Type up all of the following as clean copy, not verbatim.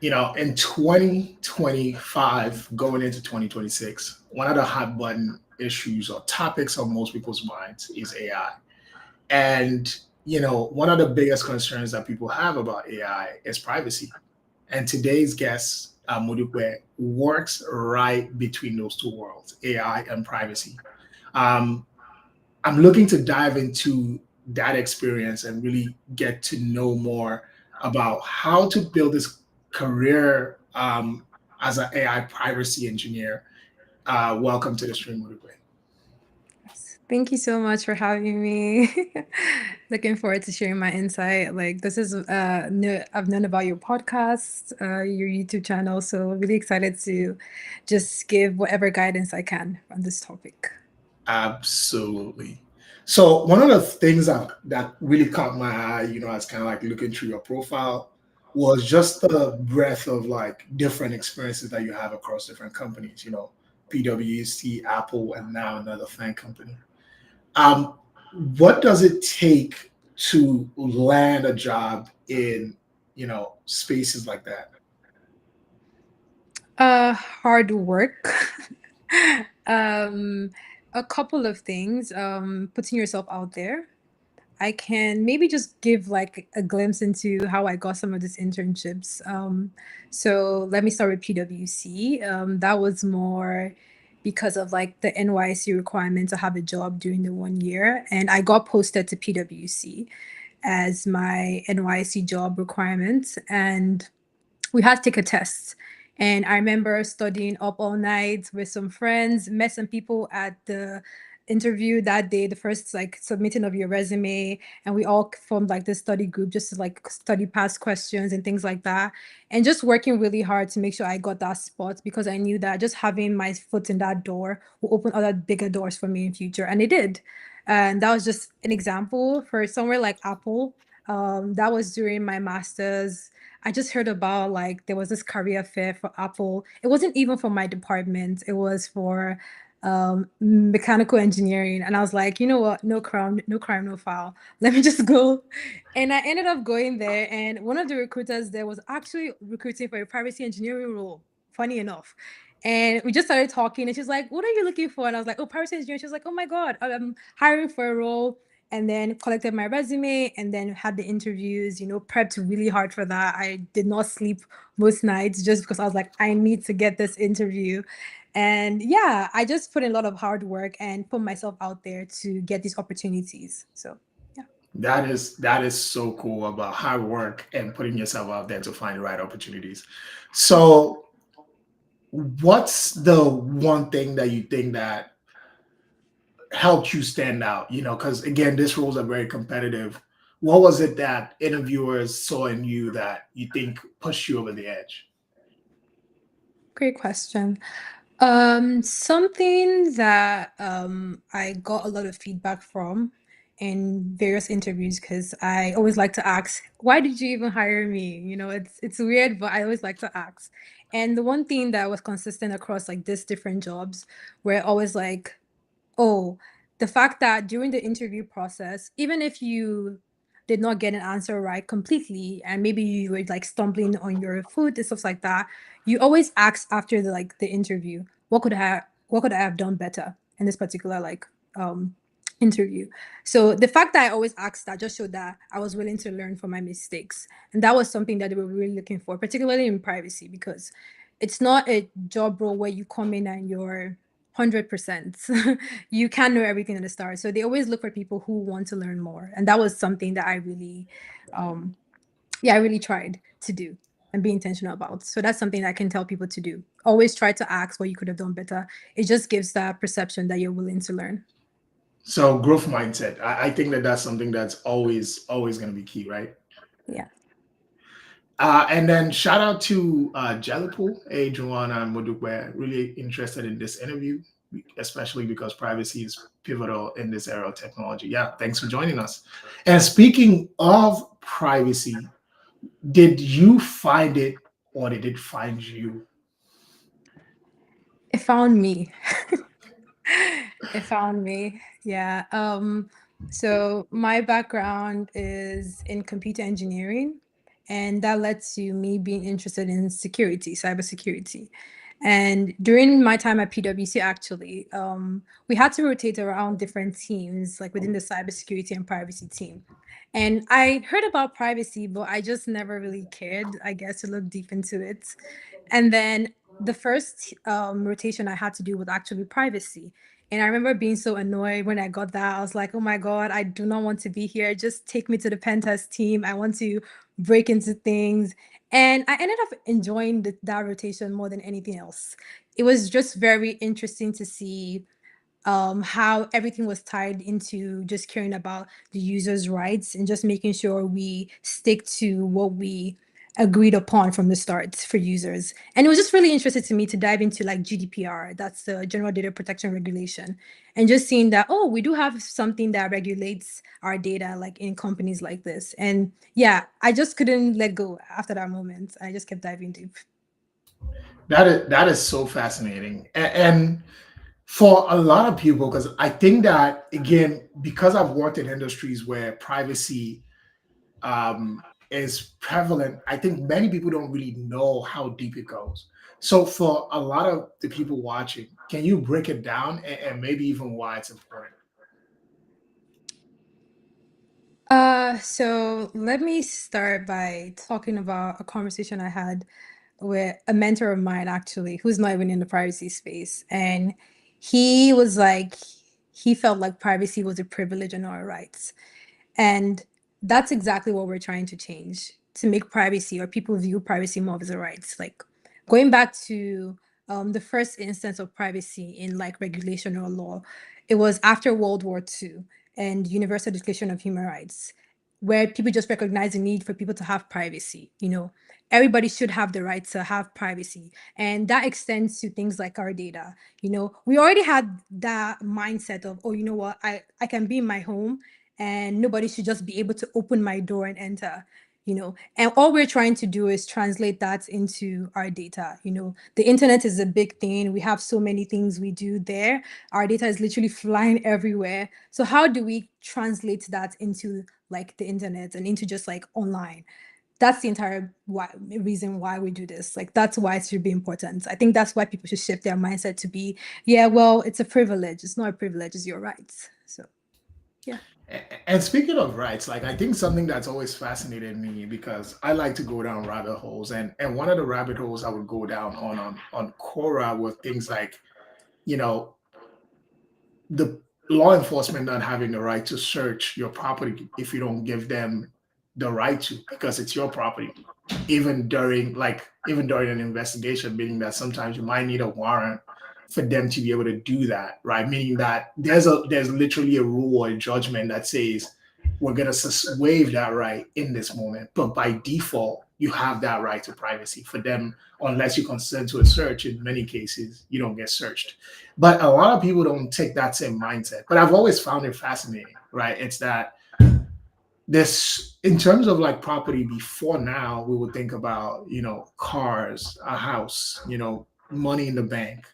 In 2025, going into 2026, one of the hot button issues or topics on most people's minds is AI. And, one of the biggest concerns that people have about AI is privacy. And today's guest, Modupe, works right between those two worlds, AI and privacy. Um, I'm looking to dive into that experience and really get to know more about how to build this career as an AI privacy engineer. Welcome to the stream, Modupe. Thank you so much for having me. Looking forward to sharing my insight. Like this is I've known about your podcast, your YouTube channel, so really excited to just give whatever guidance I can on this topic. Absolutely. So one of the things that really caught my eye, as kind of like looking through your profile, was just the breadth of like different experiences that you have across different companies. PwC, Apple, and now another FANG company. Um, what does it take to land a job in, spaces like that? Hard work. um, a couple of things. Putting yourself out there. I can maybe just give like a glimpse into how I got some of these internships. So let me start with PwC. That was more because of like the NYC requirement to have a job during the 1 year. And I got posted to PwC as my NYC job requirement. And we had to take a test. And I remember studying up all night with some friends, met some people at the interview that day, the first like submitting of your resume, and we all formed like this study group just to like study past questions and things like that. And just working really hard to make sure I got that spot because I knew that just having my foot in that door will open other bigger doors for me in future. And it did. And that was just an example for somewhere like Apple. That was during my master's. I just heard about like there was this career fair for Apple. It wasn't even for my department. It was for mechanical engineering. And I was like, you know what? No crime, no foul. Let me just go. And I ended up going there. And one of the recruiters there was actually recruiting for a privacy engineering role, funny enough. And we just started talking, and she's like, "What are you looking for?" And I was like, "Oh, privacy engineering." She was like, "Oh my god, I'm hiring for a role." And then collected my resume and then had the interviews, prepped really hard for that. I did not sleep most nights just because I was like, I need to get this interview. And yeah, I just put in a lot of hard work and put myself out there to get these opportunities. So yeah. That is so cool about hard work and putting yourself out there to find the right opportunities. So, what's the one thing that you think that helped you stand out? Because again, these roles are very competitive. What was it that interviewers saw in you that you think pushed you over the edge? Great question. Something that I got a lot of feedback from in various interviews because I always like to ask, why did you even hire me? It's weird, but I always like to ask. And the one thing that was consistent across like these different jobs were always like, oh, the fact that during the interview process, even if you did not get an answer right completely, and maybe you were like stumbling on your foot and stuff like that, you always ask after the interview, what could I have done better in this particular interview. So the fact that I always asked that just showed that I was willing to learn from my mistakes. And that was something that they were really looking for, particularly in privacy, because it's not a job role where you come in and you're 100%. You can't know everything at the start. So they always look for people who want to learn more. And that was something that I really, um, yeah, I really tried to do and be intentional about. So that's something I can tell people to do. Always try to ask what you could have done better. It just gives that perception that you're willing to learn. So, growth mindset. I think that that's something that's always going to be key, right? Yeah. And then shout out to Jellipool, Joanna and Modupe. Really interested in this interview, especially because privacy is pivotal in this era of technology. Yeah, thanks for joining us. And speaking of privacy, did you find it or did it find you? It found me. It found me. Yeah. So my background is in computer engineering, And that led to me being interested in security, cybersecurity. And during my time at PwC, actually, we had to rotate around different teams, like within the cybersecurity and privacy team. And I heard about privacy, but I just never really cared, I guess, to look deep into it. And then the first rotation I had to do was actually privacy. And I remember being so annoyed when I got that. I was like, oh my God, I do not want to be here. Just take me to the pen test team. I want to break into things. And I ended up enjoying that rotation more than anything else. It was just very interesting to see how everything was tied into just caring about the user's rights and just making sure we stick to what we agreed upon from the start for users. And it was just really interesting to me to dive into like GDPR, that's the General Data Protection Regulation, and just seeing that, oh, we do have something that regulates our data like in companies like this. And yeah, I just couldn't let go after that moment. I just kept diving deep. That is so fascinating. And for a lot of people, because I think that again, because I've worked in industries where privacy is prevalent, I think many people don't really know how deep it goes. So for a lot of the people watching, can you break it down and maybe even why it's important? So let me start by talking about a conversation I had with a mentor of mine, actually, who's not even in the privacy space. And he was like, he felt like privacy was a privilege and not a right. And that's exactly what we're trying to change, to make privacy, or people view privacy more as a right. Like going back to the first instance of privacy in like regulation or law, it was after World War II and Universal Declaration of Human Rights, where people just recognized the need for people to have privacy. Everybody should have the right to have privacy. And that extends to things like our data. We already had that mindset of, oh, you know what, I can be in my home and nobody should just be able to open my door and enter. And all we're trying to do is translate that into our data. The internet is a big thing. We have so many things we do there. Our data is literally flying everywhere. So how do we translate that into like the internet and into just like online? That's the entire reason why we do this. Like, that's why it should be important. I think that's why people should shift their mindset to be, yeah, well, it's a privilege. It's not a privilege, it's your rights. So yeah. And speaking of rights, like I think something that's always fascinated me because I like to go down rabbit holes, and one of the rabbit holes I would go down on Quora were things like, you know, the law enforcement not having the right to search your property if you don't give them the right to, because it's your property, even during an investigation, meaning that sometimes you might need a warrant for them to be able to do that, right? Meaning that there's literally a rule or a judgment that says we're going to waive that right in this moment, but by default you have that right to privacy for them. Unless you consent to a search, in many cases you don't get searched. But a lot of people don't take that same mindset. But I've always found it fascinating, right? It's that this, in terms of like property, before now, we would think about, cars, a house, money in the bank.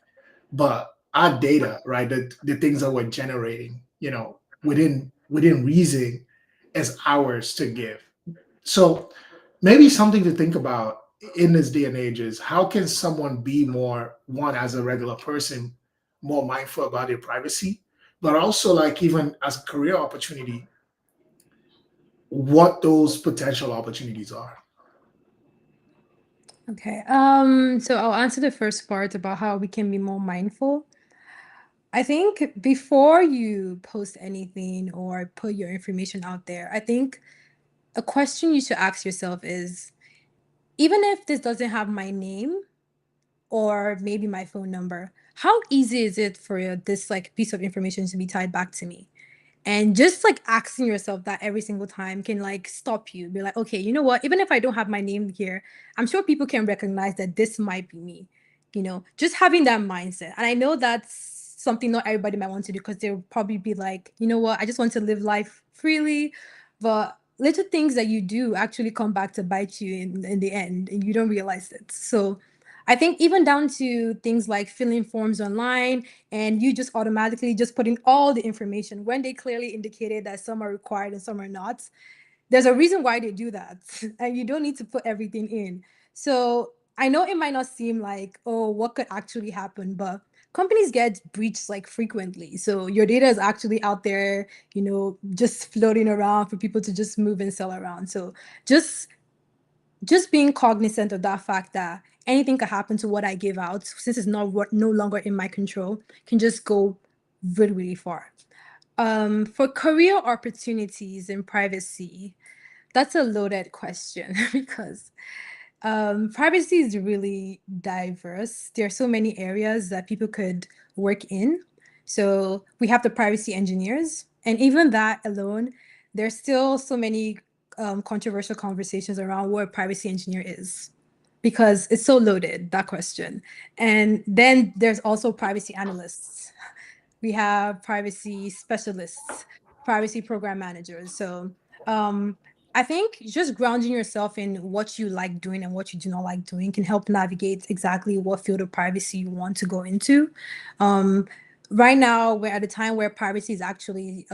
But our data, right? The things that we're generating, within reason, is ours to give. So maybe something to think about in this day and age is how can someone be more, one, as a regular person, more mindful about their privacy, but also like even as a career opportunity, what those potential opportunities are. Okay. So I'll answer the first part about how we can be more mindful. I think before you post anything or put your information out there, I think a question you should ask yourself is, even if this doesn't have my name or maybe my phone number, how easy is it for this like piece of information to be tied back to me? And just like asking yourself that every single time can like stop you. Be like, okay, you know what? Even if I don't have my name here, I'm sure people can recognize that this might be me. Just having that mindset. And I know that's something not everybody might want to do because they'll probably be like, you know what? I just want to live life freely. But little things that you do actually come back to bite you in the end, and you don't realize it. So I think even down to things like filling forms online and you just automatically just put in all the information when they clearly indicated that some are required and some are not. There's a reason why they do that, and you don't need to put everything in. So I know it might not seem like, oh, what could actually happen, but companies get breached like frequently. So your data is actually out there, just floating around for people to just move and sell around. So just just being cognizant of that fact that anything could happen to what I give out, since it's no longer in my control, can just go really, really far. For career opportunities in privacy, that's a loaded question because privacy is really diverse. There are so many areas that people could work in. So we have the privacy engineers, and even that alone, there's still so many controversial conversations around what a privacy engineer is because it's so loaded, that question. And then there's also privacy analysts. We have privacy specialists, privacy program managers. So um, I think just grounding yourself in what you like doing and what you do not like doing can help navigate exactly what field of privacy you want to go into. Um, right now, we're at a time where privacy is actually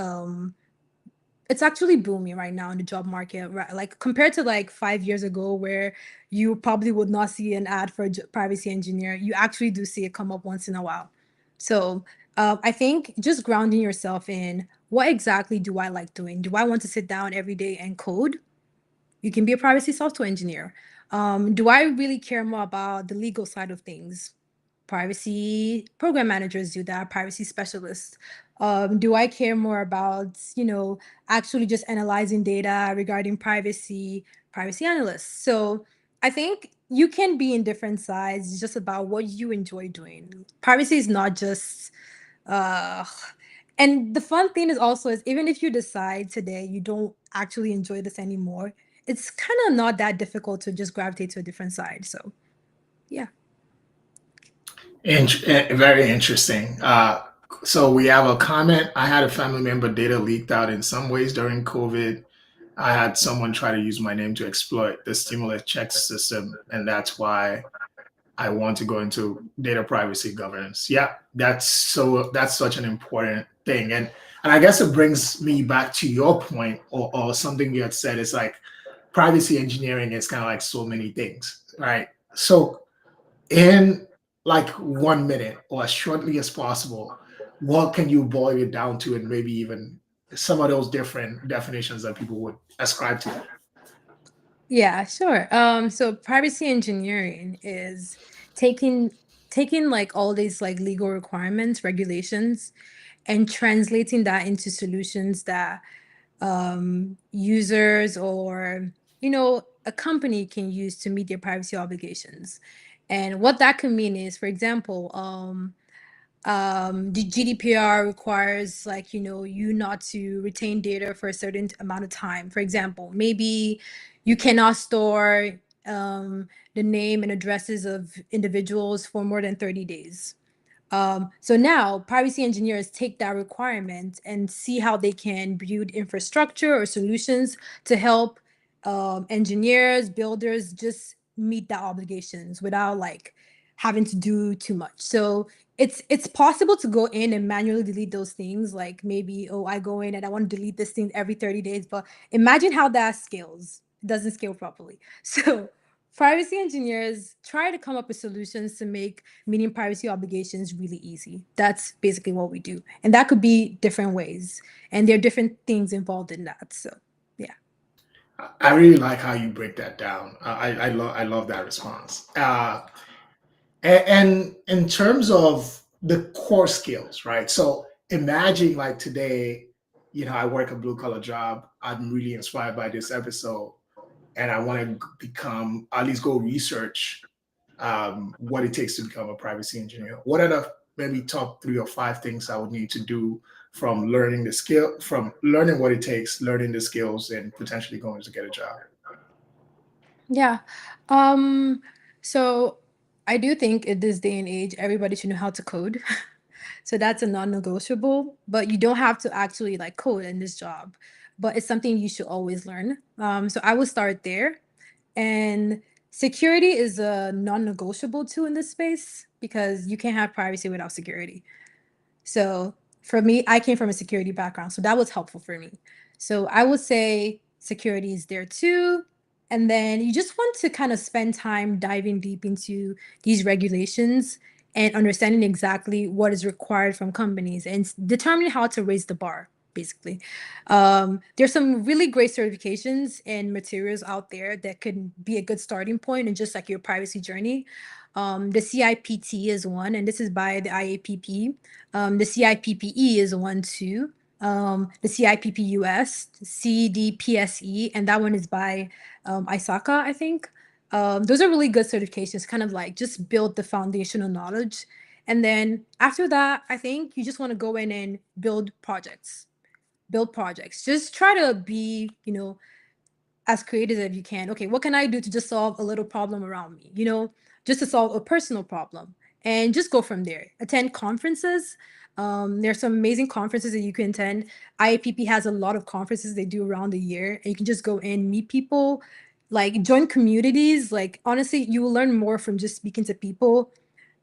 it's actually booming right now in the job market, right? Like compared to like 5 years ago, where you probably would not see an ad for a privacy engineer, you actually do see it come up once in a while. So I think just grounding yourself in what exactly do I like doing? Do I want to sit down every day and code? You can be a privacy software engineer. Do I really care more about the legal side of things? Privacy program managers do that, privacy specialists. Do I care more about, actually just analyzing data regarding privacy, privacy analysts? So I think you can be in different sides. It's just about what you enjoy doing. Privacy is not just uh and the fun thing is also is even if you decide today you don't actually enjoy this anymore, it's kind of not that difficult to just gravitate to a different side. So yeah. Very interesting. So we have a comment. I had a family member data leaked out in some ways during COVID. I had someone try to use my name to exploit the stimulus check system, and that's why I want to go into data privacy governance. Yeah, that's such an important thing. And I guess it brings me back to your point or something you had said. It's like privacy engineering is kind of like so many things, right? So in like 1 minute or as shortly as possible, what can you boil it down to, and maybe even some of those different definitions that people would ascribe to it? Yeah, sure. So privacy engineering is taking taking like all these like legal requirements, regulations, and translating that into solutions that users or a company can use to meet their privacy obligations. And what that can mean is, for example, the GDPR requires like you not to retain data for a certain amount of time. For example, maybe you cannot store the name and addresses of individuals for more than 30 days. So now privacy engineers take that requirement and see how they can build infrastructure or solutions to help engineers, builders just meet that obligations without like having to do too much. So it's possible to go in and manually delete those things. Like maybe, oh, I go in and I want to delete this thing every 30 days, but imagine how that scales. It doesn't scale properly. So privacy engineers try to come up with solutions to make meeting privacy obligations really easy. That's basically what we do. And that could be different ways. And there are different things involved in that. So, yeah. I really like how you break that down. I love that response. And in terms of the core skills, right? So imagine like today, I work a blue collar job. I'm really inspired by this episode, and I want to become at least go research what it takes to become a privacy engineer. What are the maybe top 3 or 5 things I would need to do from from learning what it takes, learning the skills, and potentially going to get a job? Yeah. Um, so I do think in this day and age, everybody should know how to code. So that's a non-negotiable, but you don't have to actually like code in this job, but it's something you should always learn. So I will start there. And security is a non-negotiable too in this space because you can't have privacy without security. So for me, I came from a security background, so that was helpful for me. So I would say security is there too. And then you just want to kind of spend time diving deep into these regulations and understanding exactly what is required from companies and determining how to raise the bar, basically. There's some really great certifications and materials out there that could be a good starting point in just like your privacy journey. The CIPT is one, and this is by the IAPP. The CIPPE is one too. The CIPPUS, CDPSE, and that one is by ISACA, I think. Those are really good certifications, kind of like just build the foundational knowledge. And then after that, I think you just want to go in and build projects. Build projects. Just try to be, as creative as you can. Okay, what can I do to just solve a little problem around me? Just to solve a personal problem, and just go from there. Attend conferences. There's some amazing conferences that you can attend. IAPP has a lot of conferences they do around the year, and you can just go in, meet people, like join communities. Like honestly, you will learn more from just speaking to people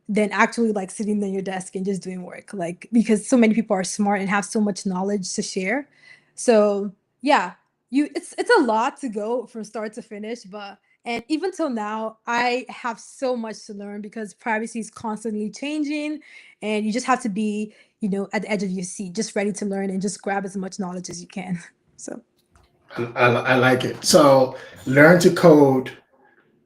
than actually like sitting on your desk and just doing work. Like because so many people are smart and have so much knowledge to share. So yeah, it's a lot to go from start to finish, but and even till now, I have so much to learn because privacy is constantly changing, and you just have to be, at the edge of your seat, just ready to learn and just grab as much knowledge as you can. So I like it. So learn to code,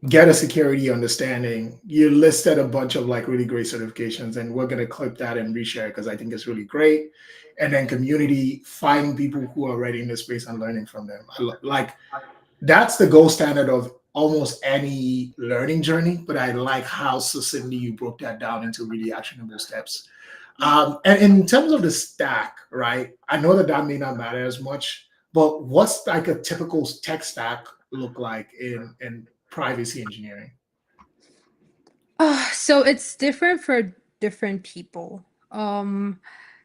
get a security understanding. You listed a bunch of like really great certifications, and we're gonna clip that and reshare because I think it's really great. And then community, find people who are already in the space and learning from them. Like that's the gold standard of almost any learning journey. But I like how succinctly you broke that down into really actionable steps. And in terms of the stack, right? I know that that may not matter as much, but what's like a typical tech stack look like in privacy engineering? so it's different for different people.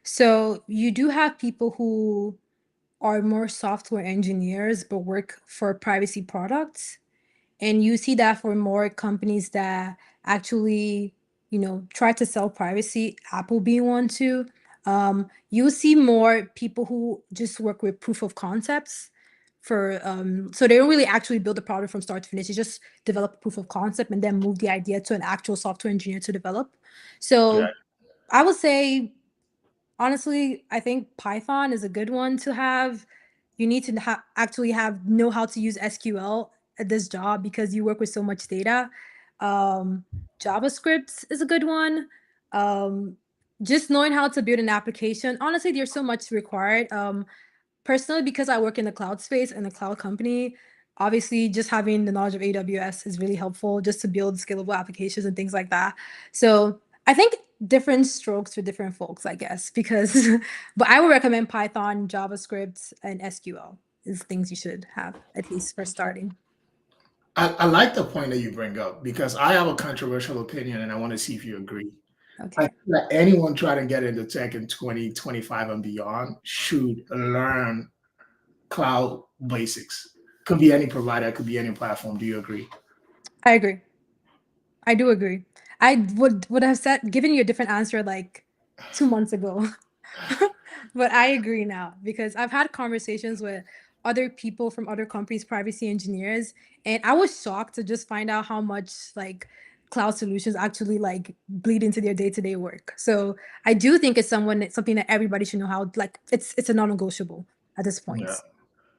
So you do have people who are more software engineers but work for privacy products. And you see that for more companies that actually, try to sell privacy, Apple being one too. You see more people who just work with proof of concepts for so they don't really actually build the product from start to finish. They just develop a proof of concept and then move the idea to an actual software engineer to develop. Yeah. So I would say honestly, I think Python is a good one to have. You need to actually know how to use SQL at this job because you work with so much data. Um, JavaScript is a good one. Um, just knowing how to build an application. Honestly, there's so much required. Personally, because I work in the cloud space and a cloud company, obviously just having the knowledge of AWS is really helpful just to build scalable applications and things like that. So I think different strokes for different folks, I guess, because but I would recommend Python, JavaScript, and SQL is things you should have at least for starting. I like the point that you bring up because I have a controversial opinion and I want to see if you agree. I Okay. think that anyone trying to get into tech in 2025 and beyond should learn cloud basics. Could be any provider, could be any platform. Do you agree? I agree. I do agree. I would have said given you a different answer like 2 months ago. But I agree now because I've had conversations with other people from other companies, privacy engineers, and I was shocked to just find out how much like cloud solutions actually like bleed into their day-to-day work. So I do think it's something that everybody should know how like it's a non-negotiable at this point.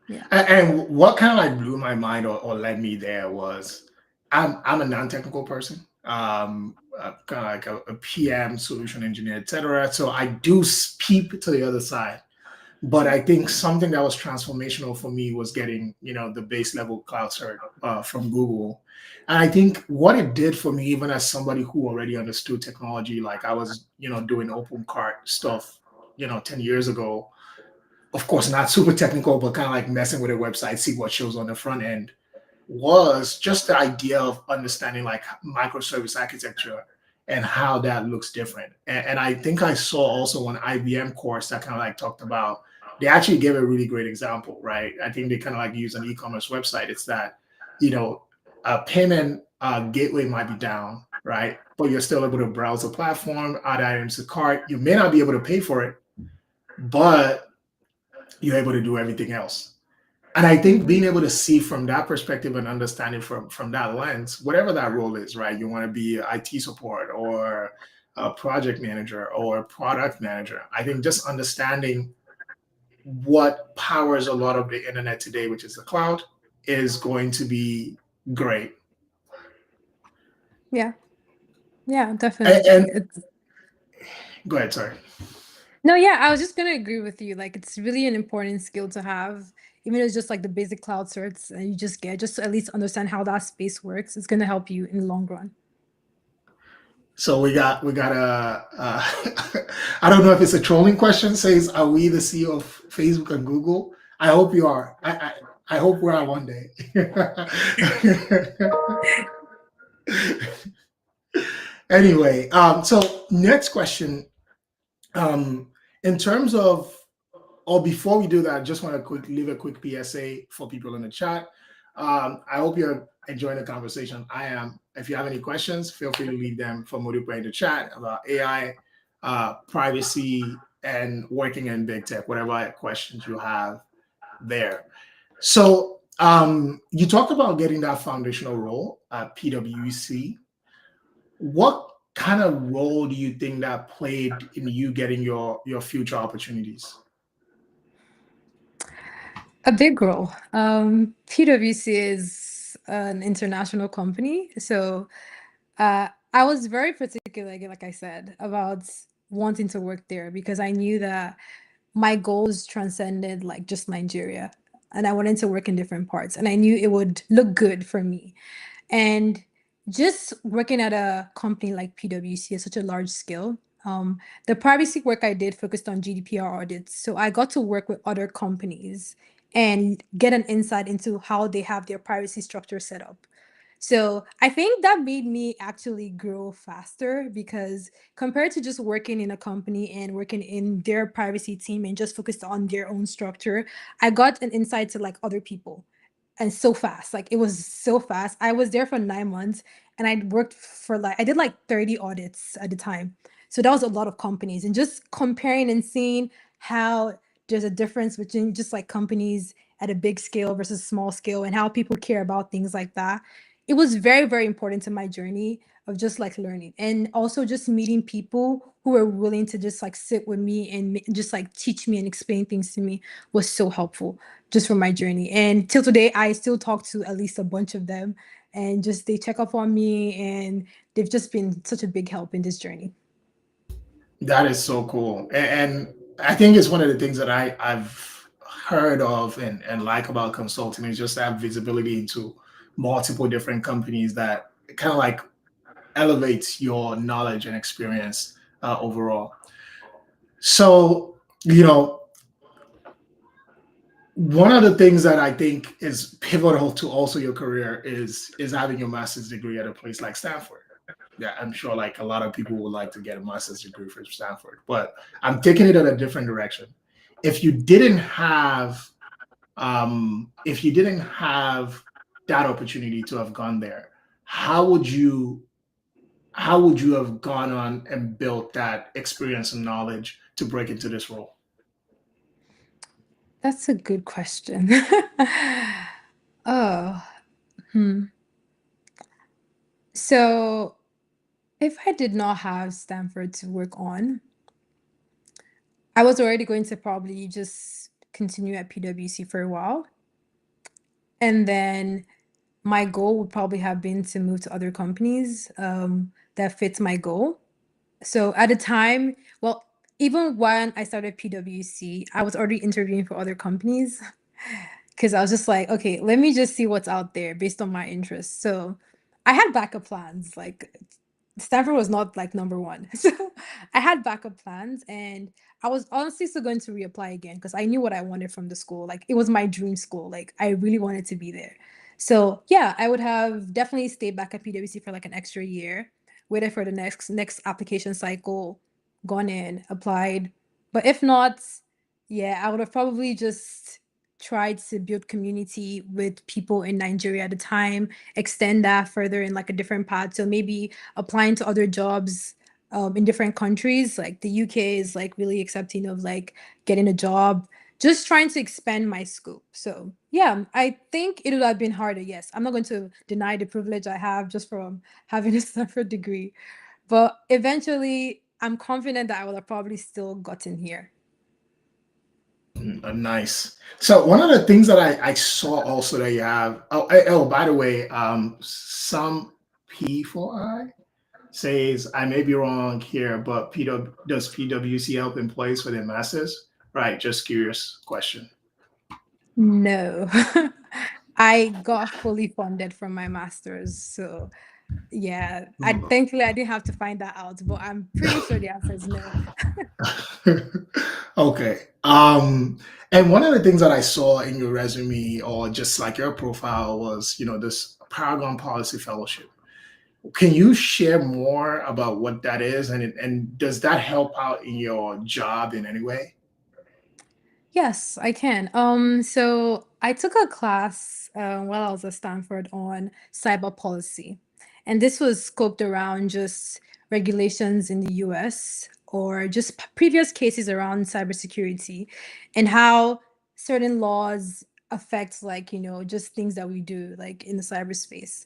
Yeah. Yeah. And what kind of like blew my mind or led me there was I'm a non-technical person, kind of like a PM, solution engineer, etc. So I do peep to the other side. But I think something that was transformational for me was getting, the base level cloud cert from Google. And I think what it did for me, even as somebody who already understood technology, like I was, doing open cart stuff, 10 years ago, of course, not super technical, but kind of like messing with a website, see what shows on the front end, was just the idea of understanding like microservice architecture and how that looks different. And I think I saw also one IBM course that kind of like talked about, they actually gave a really great example, right? I think they kind of like use an e-commerce website. It's that, a payment gateway might be down, right? But you're still able to browse the platform, add items to cart. You may not be able to pay for it, but you're able to do everything else. And I think being able to see from that perspective and understanding from that lens, whatever that role is, right? You want to be IT support or a project manager or product manager. I think just understanding what powers a lot of the internet today, which is the cloud, is going to be great. Yeah. Yeah, And definitely. go ahead, sorry. No, yeah, I was just gonna agree with you. Like, it's really an important skill to have, even if it's just like the basic cloud certs, and you just get just to at least understand how that space works. It's gonna help you in the long run. So we got a I don't know if it's a trolling question. Says, are we the CEO of Facebook and Google? I hope you are. I hope we are one day. Anyway, so next question. In terms of, or before we do that, I just want to leave a quick PSA for people in the chat. I hope you're enjoying the conversation. I am. If you have any questions, feel free to leave them for Modupe in the chat about AI, privacy, and working in big tech, whatever questions you have there. So you talked about getting that foundational role at PwC. What kind of role do you think that played in you getting your future opportunities? A big role. PwC is an international company, so I was very particular, again, like I said, about wanting to work there because I knew that my goals transcended like just Nigeria, and I wanted to work in different parts, and I knew it would look good for me. And just working at a company like PwC is such a large scale. The privacy work I did focused on GDPR audits. So I got to work with other companies and get an insight into how they have their privacy structure set up. So I think that made me actually grow faster because compared to just working in a company and working in their privacy team and just focused on their own structure, I got an insight to like other people and so fast. Like it was so fast. I was there for 9 months and I worked for like I did like 30 audits at the time. So that was a lot of companies and just comparing and seeing how there's a difference between just like companies at a big scale versus small scale and how people care about things like that. It was very, very important to my journey of just like learning and also just meeting people who were willing to just like sit with me and just like teach me and explain things to me was so helpful just for my journey. And till today, I still talk to at least a bunch of them and just they check up on me and they've just been such a big help in this journey. That is so cool. And I think it's one of the things that I've heard of and like about consulting is just that visibility into multiple different companies that kind of like elevates your knowledge and experience overall. So, one of the things that I think is pivotal to also your career is having your master's degree at a place like Stanford. Yeah, I'm sure like a lot of people would like to get a master's degree from Stanford, but I'm taking it in a different direction. If you didn't have that opportunity to have gone there, how would you have gone on and built that experience and knowledge to break into this role? That's a good question. Oh, hmm. So if I did not have Stanford to work on, I was already going to probably just continue at PwC for a while. And then my goal would probably have been to move to other companies that fits my goal. So at the time, well, even when I started PwC, I was already interviewing for other companies because I was just like, okay, let me just see what's out there based on my interests. So I had backup plans. Like Stanford was not like number one. So I had backup plans and I was honestly still going to reapply again because I knew what I wanted from the school. Like it was my dream school. Like I really wanted to be there. So yeah, I would have definitely stayed back at PwC for like an extra year, waited for the next application cycle, gone in, applied. But if not, yeah, I would have probably just tried to build community with people in Nigeria at the time, extend that further in like a different path. So maybe applying to other jobs in different countries. Like the UK is like really accepting of like getting a job just trying to expand my scope. So yeah, I think it would have been harder. Yes, I'm not going to deny the privilege I have just from having a Stanford degree, but eventually I'm confident that I would have probably still gotten here. Nice. So one of the things that I saw also that you have, by the way, some P4I says, I may be wrong here, but does PwC help employees for their masters? Right, just curious question. No, I got fully funded from my master's. So yeah, I thankfully I didn't have to find that out, but I'm pretty sure the answer is no. Okay. And one of the things that I saw in your resume or just like your profile was, this Paragon Policy Fellowship. Can you share more about what that is, and does that help out in your job in any way? Yes, I can. So I took a class while I was at Stanford on cyber policy, and this was scoped around just regulations in the US or just previous cases around cybersecurity and how certain laws affect, like, just things that we do like in the cyberspace.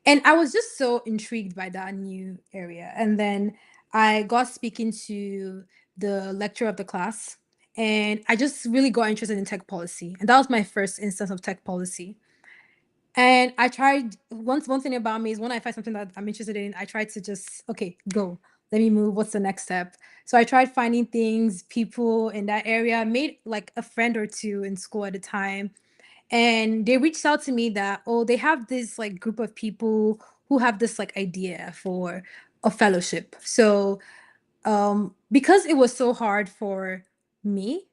And I was just so intrigued by that new area. And then I got speaking to the lecturer of the class, and I just really got interested in tech policy. And that was my first instance of tech policy. And I tried one thing about me is when I find something that I'm interested in, I try to just, okay, go. Let me move. What's the next step? So I tried finding things, people in that area, made like a friend or two in school at the time, and they reached out to me that, oh, they have this like group of people who have this like idea for a fellowship. So because it was so hard for me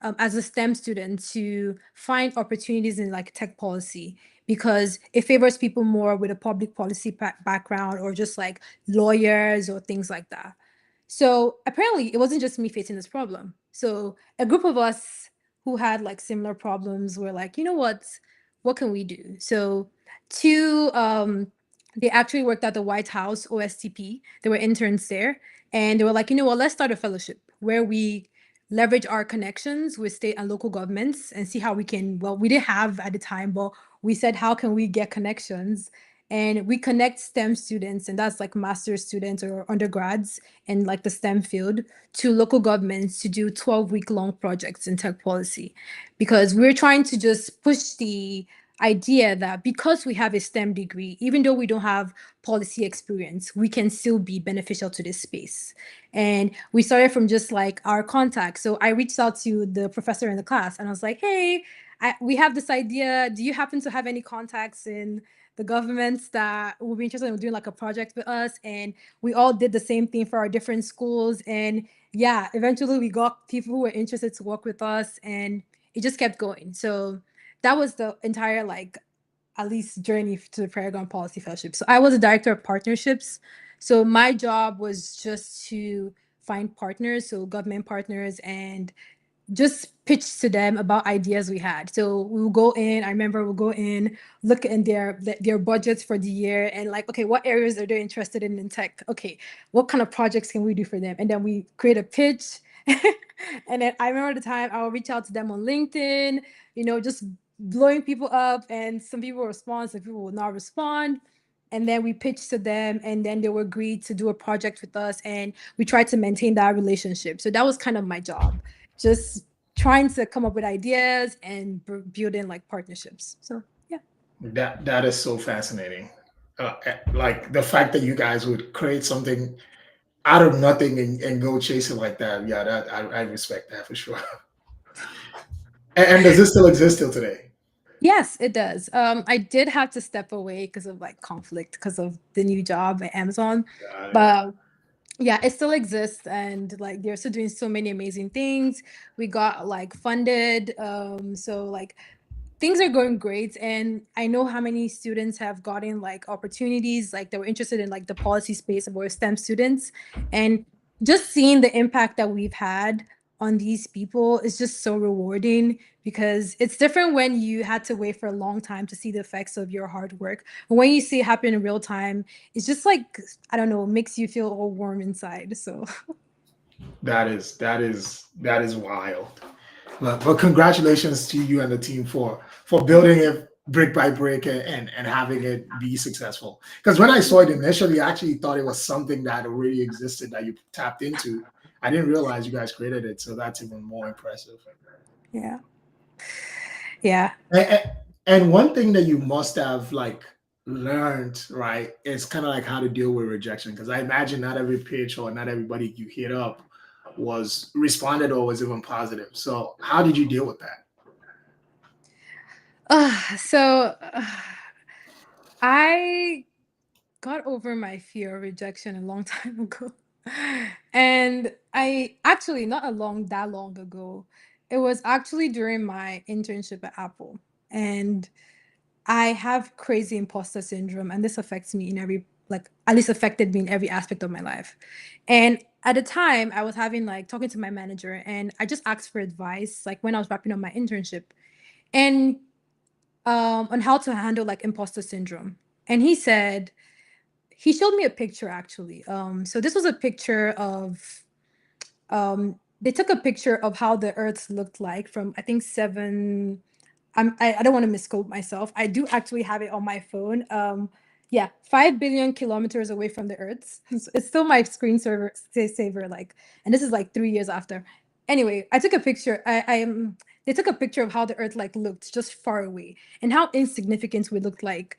as a STEM student to find opportunities in like tech policy, because it favors people more with a public policy background or just like lawyers or things like that. So apparently it wasn't just me facing this problem. So a group of us who had like similar problems were like, you know what can we do? So two they actually worked at the White House OSTP. They were interns there, and they were like, you know what, let's start a fellowship where we leverage our connections with state and local governments and see how we can, well, we didn't have at the time, but we said, how can we get connections? And we connect STEM students, and that's like master's students or undergrads in like the STEM field, to local governments to do 12-week long projects in tech policy. Because we're trying to just push the idea that because we have a STEM degree, even though we don't have policy experience, we can still be beneficial to this space. And we started from just like our contacts. So I reached out to the professor in the class and I was like, hey, we have this idea. Do you happen to have any contacts in the governments that will be interested in doing like a project with us? And we all did the same thing for our different schools. And yeah, eventually we got people who were interested to work with us, and it just kept going. So that was the entire like at least journey to the Paragon Policy Fellowship. So I was a director of partnerships. So my job was just to find partners, so government partners, and just pitch to them about ideas we had. So we will go in. I remember we'll go in, look in their budgets for the year, and like, okay, what areas are they interested in tech? Okay, what kind of projects can we do for them? And then we create a pitch. And then I remember the time I will reach out to them on LinkedIn, just blowing people up, and some people respond, some people will not respond. And then we pitch to them, and then they will agree to do a project with us, and we try to maintain that relationship. So that was kind of my job, just trying to come up with ideas and building like partnerships. So yeah. That is so fascinating. Like the fact that you guys would create something out of nothing and go chase it like that. Yeah, that I respect that for sure. And does this still exist till today? Yes, it does. I did have to step away because of like conflict because of the new job at Amazon, Got it. but yeah, it still exists, and like they're still doing so many amazing things. We got like funded, so like things are going great, and I know how many students have gotten like opportunities, like they were interested in like the policy space or STEM students, and just seeing the impact that we've had on these people is just so rewarding, because it's different when you had to wait for a long time to see the effects of your hard work, but when you see it happen in real time, it's just like, I don't know, makes you feel all warm inside. So That is wild. But congratulations to you and the team for building it brick by brick and having it be successful. Because when I saw it initially, I actually thought it was something that already existed that you tapped into. I didn't realize you guys created it, so that's even more impressive. Yeah. Yeah. And one thing that you must have like learned, right, is kind of like how to deal with rejection. Because I imagine not every pitch or not everybody you hit up was responded or was even positive. So how did you deal with that? So I got over my fear of rejection a long time ago. And I actually, not that long ago, it was actually during my internship at Apple. And I have crazy imposter syndrome, and this affects me in every, like, at least affected me in every aspect of my life. And at the time, I was having like talking to my manager, and I just asked for advice, like when I was wrapping up my internship, and on how to handle like imposter syndrome. And he showed me a picture actually. So this was a picture of they took a picture of how the Earth looked like from I think I don't want to misquote myself. I do actually have it on my phone. Yeah, 5 billion kilometers away from the Earth. It's still my saver. Like, and this is like 3 years after. Anyway, I took a picture. They took a picture of how the Earth like looked just far away and how insignificant we looked like.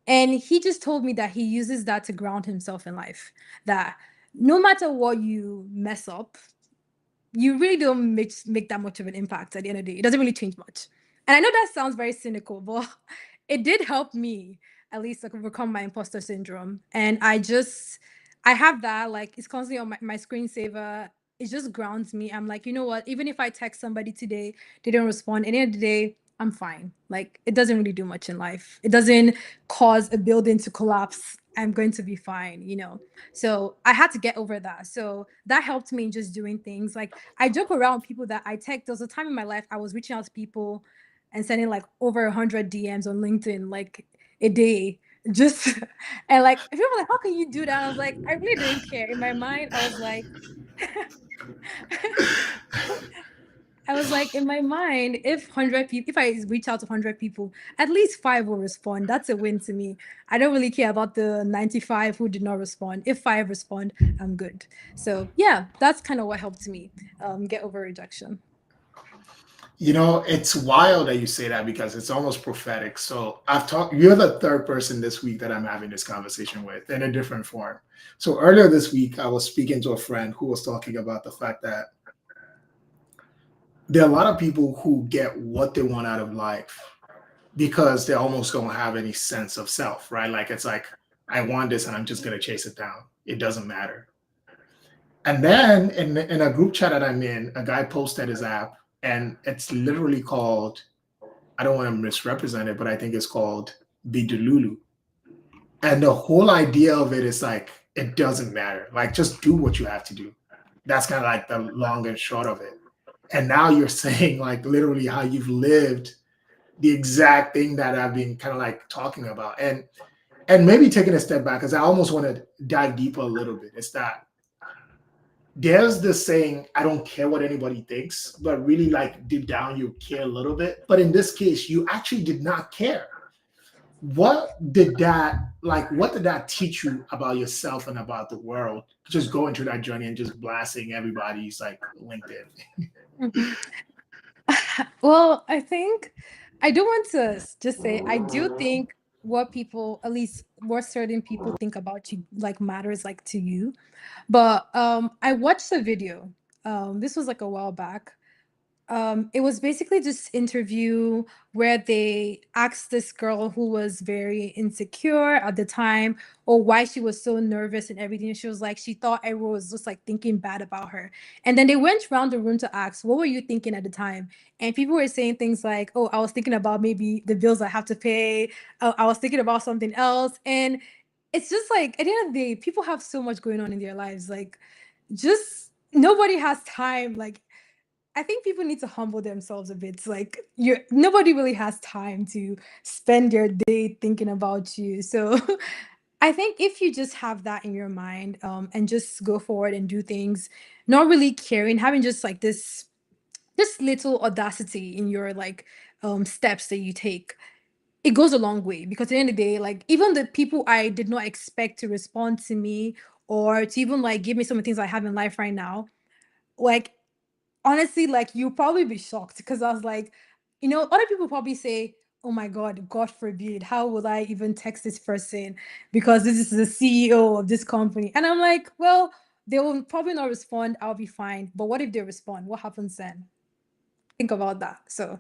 And he just told me that he uses that to ground himself in life. That no matter what you mess up, you really don't make that much of an impact at the end of the day. It doesn't really change much. And I know that sounds very cynical, but it did help me at least like overcome my imposter syndrome. And I have that, like it's constantly on my screensaver. It just grounds me. I'm like, you know what? Even if I text somebody today, they don't respond. At the end of the day, I'm fine. Like it doesn't really do much in life. It doesn't cause a building to collapse. I'm going to be fine. So I had to get over that. So that helped me in just doing things. Like I joke around with people that I text. There was a time in my life I was reaching out to people and sending like over 100 DMs on LinkedIn, like a day. Just and like people were like, how can you do that? I was like, I really didn't care. In my mind, I was like, in my mind, if 100 people, if I reach out to 100 people, at least five will respond. That's a win to me. I don't really care about the 95 who did not respond. If five respond, I'm good. So yeah, that's kind of what helped me get over rejection. It's wild that you say that because it's almost prophetic. So you're the third person this week that I'm having this conversation with in a different form. So earlier this week, I was speaking to a friend who was talking about the fact that there are a lot of people who get what they want out of life because they almost don't have any sense of self, right? Like it's like, I want this and I'm just going to chase it down. It doesn't matter. And then in a group chat that I'm in, a guy posted his app and it's literally called, I don't want to misrepresent it, but I think it's called Bidululu. And the whole idea of it is like, it doesn't matter. Like, just do what you have to do. That's kind of like the long and short of it. And now you're saying, like, literally how you've lived the exact thing that I've been kind of like talking about. And maybe taking a step back, because I almost want to dive deeper a little bit. It's that there's this saying, I don't care what anybody thinks, but really like deep down you care a little bit. But in this case, you actually did not care. What did that teach you about yourself and about the world? Just going through that journey and just blasting everybody's like LinkedIn. Mhm. Well, I think I do want to just say I do think what people, at least what certain people think about you, like matters like to you. But I watched a video. This was like a while back. It was basically this interview where they asked this girl who was very insecure at the time or why she was so nervous and everything. She was like, she thought everyone was just like thinking bad about her. And then they went around the room to ask, what were you thinking at the time? And people were saying things like, oh, I was thinking about maybe the bills I have to pay. Oh, I was thinking about something else. And it's just like, at the end of the day, people have so much going on in their lives. Like, just nobody has time. Like, I think people need to humble themselves a bit. Like nobody really has time to spend their day thinking about you. So I think if you just have that in your mind, and just go forward and do things, not really caring, having just like this just little audacity in your like steps that you take, it goes a long way, because at the end of the day, like even the people I did not expect to respond to me or to even like give me some of the things I have in life right now, like honestly, like you'll probably be shocked, because I was like, other people probably say, oh my God, God forbid, how would I even text this person because this is the CEO of this company? And I'm like, well, they will probably not respond. I'll be fine. But what if they respond? What happens then? Think about that. So,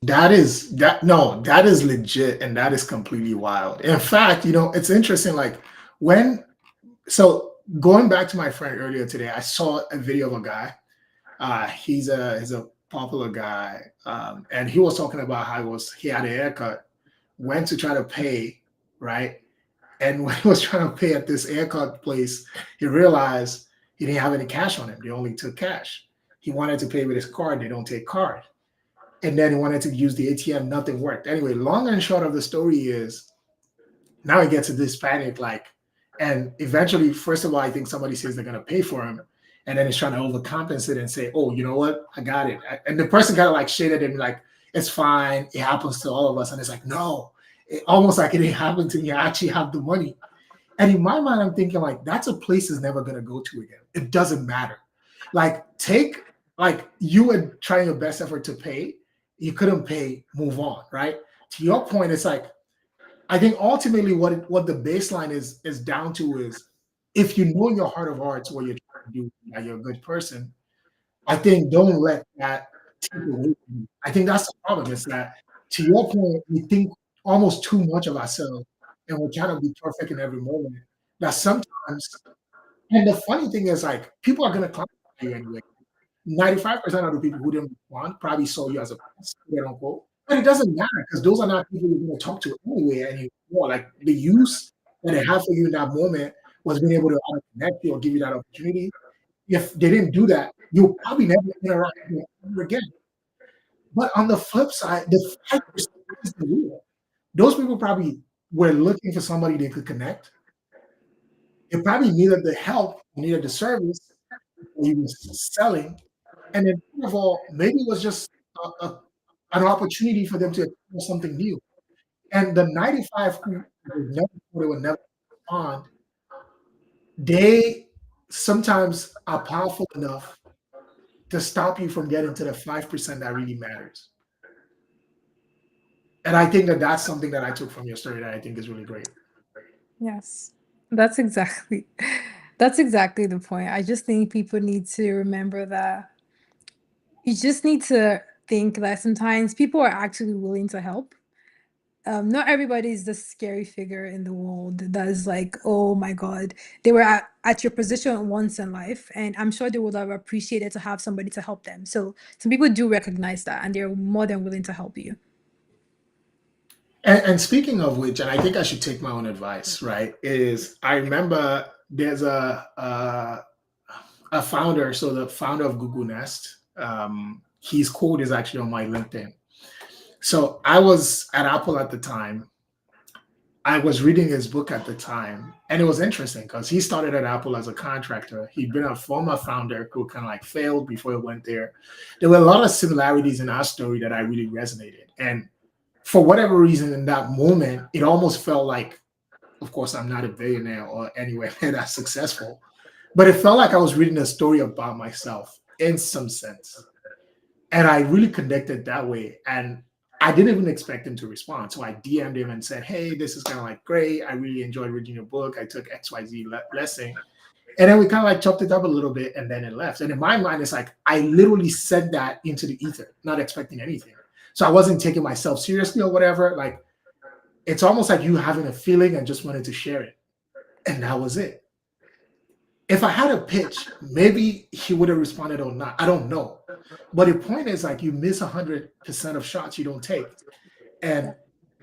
That is legit, and that is completely wild. In fact, it's interesting. Like when so going back to my friend earlier today, I saw a video of a guy. He's a popular guy, and he was talking about how he had a haircut, went to try to pay, right? And when he was trying to pay at this haircut place, he realized he didn't have any cash on him. They only took cash. He wanted to pay with his card. They don't take card. And then he wanted to use the ATM. Nothing worked. Anyway, long and short of the story is now he gets to this panic, like, and eventually, first of all, I think somebody says they're gonna pay for him, and then he's trying to overcompensate and say, "Oh, you know what? I got it." And the person kind of like shaded him, like, "It's fine. It happens to all of us." And it's like, "No, almost like it didn't happen to me. I actually have the money." And in my mind, I'm thinking like, that's a place he's never gonna go to again. It doesn't matter. Like you were trying your best effort to pay, you couldn't pay, move on, right? To your point, it's like I think ultimately what the baseline is down to is if you know in your heart of hearts what you're trying to do, that you're a good person, I think don't let that take away from you. I think that's the problem, is that to your point, we think almost too much of ourselves and we're trying to be perfect in every moment. That sometimes, and the funny thing is like people are gonna come to you anyway. 95% of the people who didn't respond probably saw you as a pest, quote unquote. But it doesn't matter because those are not people you're going to talk to anyway anymore. Like the use that they have for you in that moment was being able to either connect you or give you that opportunity. If they didn't do that, you'll probably never interact with them ever again. But on the flip side, the 5% is the real. Those people probably were looking for somebody they could connect. They probably needed the help, needed the service he was selling. And then, first of all, maybe it was just an opportunity for them to explore something new. And the 95 who would never respond, they sometimes are powerful enough to stop you from getting to the 5% that really matters. And I think that that's something that I took from your story that I think is really great. yes, that's exactly that's exactly the point. I just think people need to remember that you just need to think that sometimes people are actually willing to help. Not everybody is the scary figure in the world that is like, oh my God, they were at your position once in life, and I'm sure they would have appreciated to have somebody to help them. So some people do recognize that, and they're more than willing to help you. And speaking of which, and I think I should take my own advice, right? Is I remember there's a founder, so the founder of Google Nest, his quote is actually on my LinkedIn. So I was at Apple at the time. I was reading his book at the time, and it was interesting because he started at Apple as a contractor. He'd been a former founder who kind of like failed before he went there. There were a lot of similarities in our story that I really resonated. And for whatever reason, in that moment, it almost felt like, of course, I'm not a billionaire or anywhere near that successful, but it felt like I was reading a story about myself in some sense. And I really connected that way. And I didn't even expect him to respond. So I DM'd him and said, "Hey, this is kind of like great. I really enjoyed reading your book. I took XYZ lesson." And then we kind of like chopped it up a little bit and then it left. And in my mind, it's like I literally said that into the ether, not expecting anything. So I wasn't taking myself seriously or whatever. Like it's almost like you having a feeling and just wanted to share it. And that was it. If I had a pitch, maybe he would have responded or not. I don't know. But the point is like you miss 100% of shots you don't take. And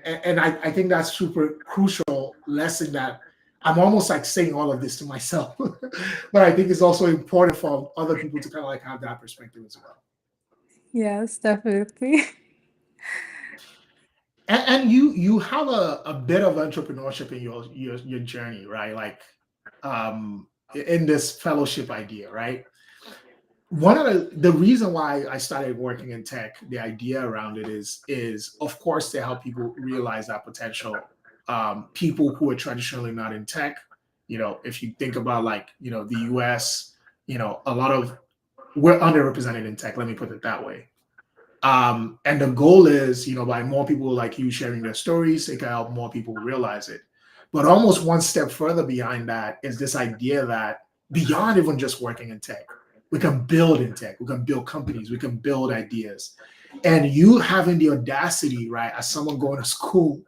I think that's super crucial lesson that I'm almost like saying all of this to myself. But I think it's also important for other people to kind of like have that perspective as well. Yes, definitely. And you have a bit of entrepreneurship in your journey, right? Like in this fellowship idea, right? one of the reason why I started working in tech, the idea around it is of course to help people realize that potential. People who are traditionally not in tech, if you think about like the U.S., a lot of we're underrepresented in tech. Let me put it that way. And the goal is, by more people like you sharing their stories, it can help more people realize it. But almost one step further behind that is this idea that beyond even just working in tech, we can build in tech, we can build companies, we can build ideas. And you having the audacity, right, as someone going to school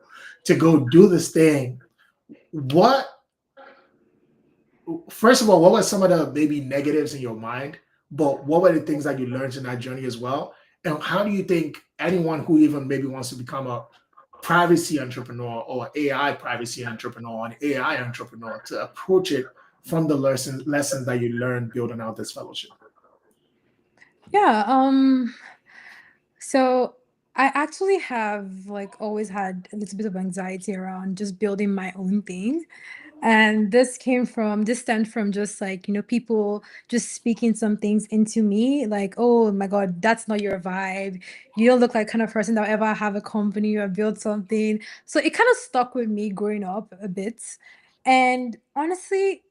to go do this thing, what, first of all, what were some of the maybe negatives in your mind? But what were the things that you learned in that journey as well? And how do you think anyone who even maybe wants to become a privacy entrepreneur or AI privacy entrepreneur or an AI entrepreneur to approach it from the lessons that you learned building out this fellowship? Yeah. So I actually have like always had a little bit of anxiety around just building my own thing. And this stemmed from just like, people just speaking some things into me, like, oh my God, that's not your vibe. You don't look like kind of person that will ever have a company or build something. So it kind of stuck with me growing up a bit. And honestly,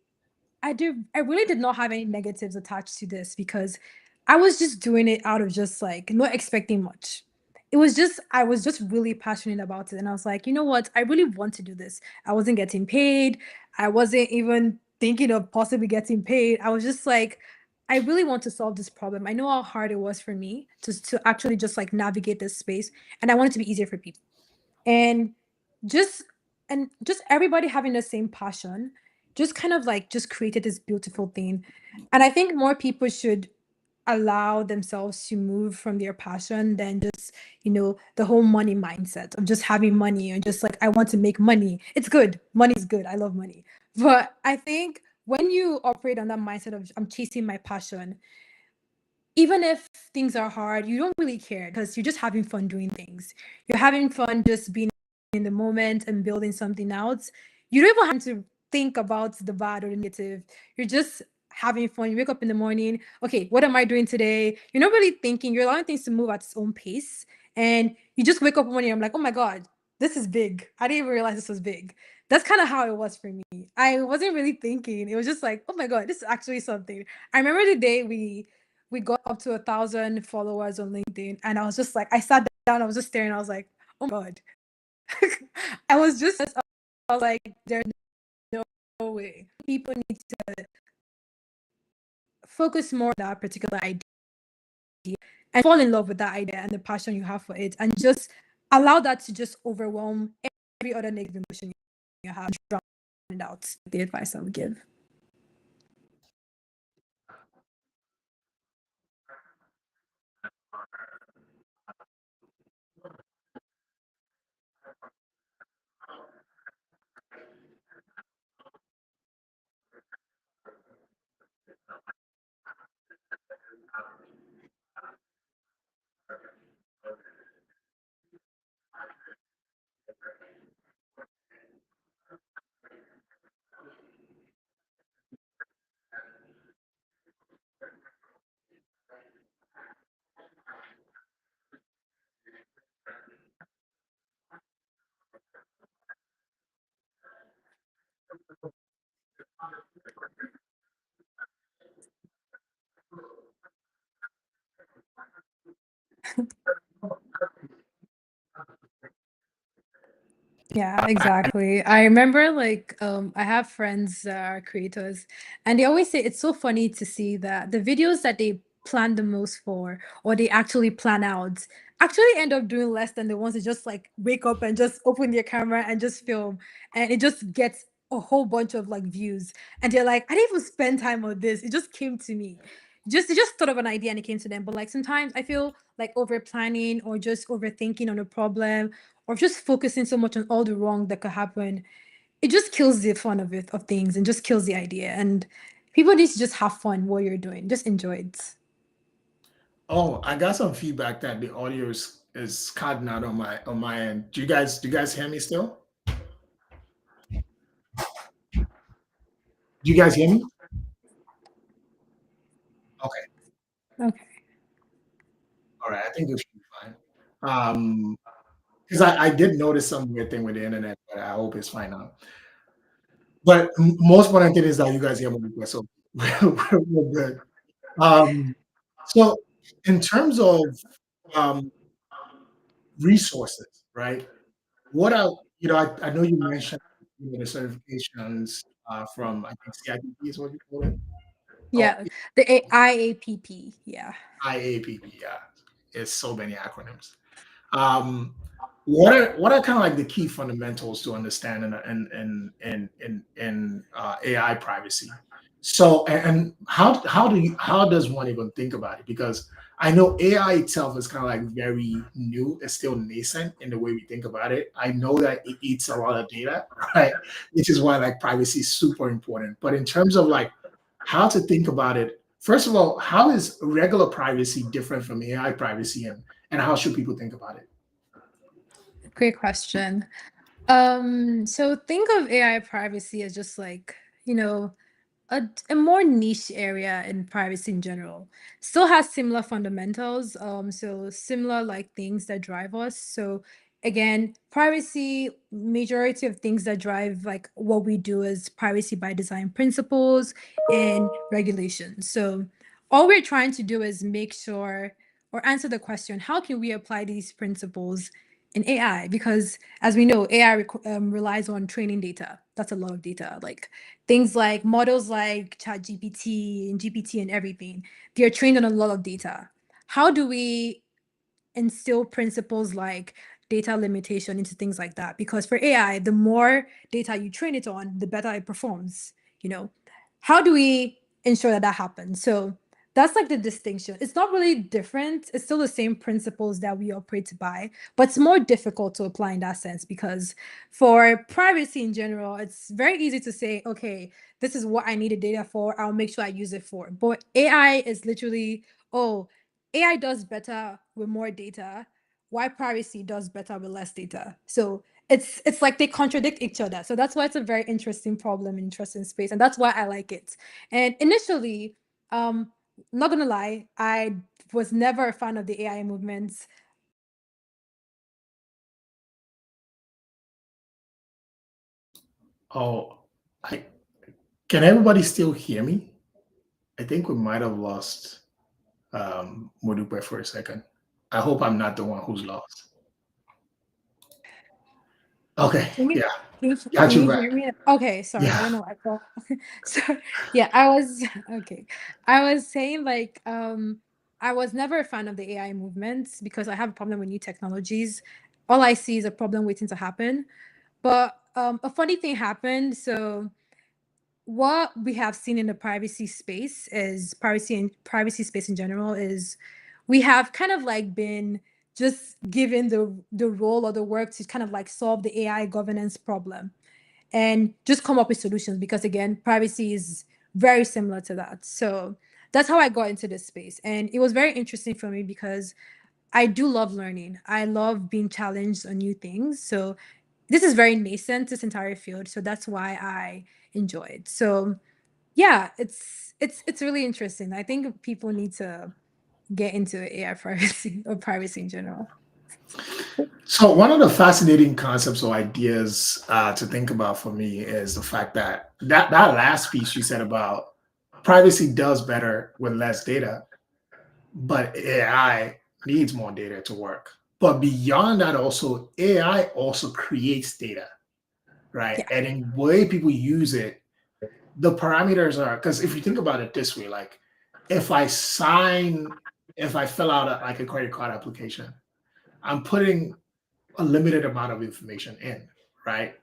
I really did not have any negatives attached to this because I was just doing it out of just like not expecting much. I was just really passionate about it. And I was like, you know what? I really want to do this. I wasn't getting paid. I wasn't even thinking of possibly getting paid. I was just like, I really want to solve this problem. I know how hard it was for me to actually just like navigate this space. And I want it to be easier for people. And just just everybody having the same passion just kind of like just created this beautiful thing. And I think more people should allow themselves to move from their passion than just the whole money mindset of just having money and just like I want to make money. It's good, money's good, I love money, but I think when you operate on that mindset of I'm chasing my passion, even if things are hard, you don't really care because you're just having fun doing things. You're having fun just being in the moment and building something out. You don't even have to think about the bad or the negative. You're just having fun. You wake up in the morning. Okay, what am I doing today? You're not really thinking. You're allowing things to move at its own pace. And you just wake up one morning. I'm like, oh my God, this is big. I didn't even realize this was big. That's kind of how it was for me. I wasn't really thinking. It was just like, oh my God, this is actually something. I remember the day we got up to 1,000 followers on LinkedIn, and I was just like, I sat down, I was just staring, I was like, oh my God. I was like, there's no way. People need to focus more on that particular idea and fall in love with that idea and the passion you have for it, and just allow that to just overwhelm every other negative emotion you have, drown it out. The advice I would give. Yeah, exactly. I remember like I have friends that are creators, and they always say it's so funny to see that the videos that they plan the most for or they actually plan out actually end up doing less than the ones that just like wake up and just open their camera and just film, and it just gets a whole bunch of like views, and they're like, I didn't even spend time on this. It just came to me. Just they just thought of an idea and it came to them. But like sometimes I feel like over planning or just overthinking on a problem or just focusing so much on all the wrong that could happen, it just kills the fun of it of things and just kills the idea. And people need to just have fun while you're doing. Just enjoy it. Oh, I got some feedback that the audio is cutting out on my end. Do you guys hear me still? Do you guys hear me? Okay. Okay. All right, I think this should be fine. Because I did notice some weird thing with the internet, but I hope it's fine now. But most important thing is that you guys hear Modupe, so we're good. Um, so in terms of um, resources, right? What are I know you mentioned the certifications from I think CIPP is what you call it. Oh, Yeah, the IAPP. Yeah. IAPP, yeah. It's so many acronyms. Um, what are kind of like the key fundamentals to understand in AI privacy? So and how does one even think about it? Because I know AI itself is kind of like very new, it's still nascent in the way we think about it. I know that it eats a lot of data, right? Which is why like privacy is super important. But in terms of like how to think about it, first of all, how is regular privacy different from AI privacy and how should people think about it? Great question. So think of AI privacy as just like, you know, a more niche area in privacy in general. Still has similar fundamentals, so similar like things that drive us. So again, privacy, majority of things that drive like what we do is privacy by design principles and regulations. So all we're trying to do is make sure or answer the question, how can we apply these principles in AI? Because as we know, AI relies on training data. That's a lot of data. Like things like models like ChatGPT and GPT and everything, they're trained on a lot of data. How do we instill principles like data limitation into things like that? Because for AI, the more data you train it on, the better it performs. You know, how do we ensure that that happens? So that's like the distinction. It's not really different. It's still the same principles that we operate by, but it's more difficult to apply in that sense because for privacy in general, it's very easy to say, okay, this is what I needed data for. I'll make sure I use it for. But AI is literally, oh, AI does better with more data, why privacy does better with less data. So it's like they contradict each other. So that's why it's a very interesting problem, interesting space, and that's why I like it. And initially, not gonna lie, I was never a fan of the AI movements. Oh, I can everybody still hear me? I think we might have lost Modupe for a second. I hope I'm not the one who's lost. Okay, Can you yeah, can got you you back. hear me? Okay, sorry. I Yeah. don't know what I thought. So yeah, I was okay. I was saying like I was never a fan of the AI movements because I have a problem with new technologies. All I see is a problem waiting to happen. But a funny thing happened. So what we have seen in the privacy space is privacy space in general is we have kind of like been just given the role or the work to kind of like solve the AI governance problem and just come up with solutions because again privacy is very similar to that. So that's how I got into this space, and it was very interesting for me because I do love learning. I love being challenged on new things. So this is very nascent, this entire field, so that's why I enjoy it. So yeah, it's really interesting. I think people need to get into AI privacy or privacy in general. So one of the fascinating concepts or ideas to think about for me is the fact that that last piece you said about privacy does better with less data, but AI needs more data to work. But beyond that, also AI also creates data, right? Yeah. And in way people use it, the parameters are because if you think about it this way, like if I sign, if I fill out like a credit card application, I'm putting a limited amount of information in, right?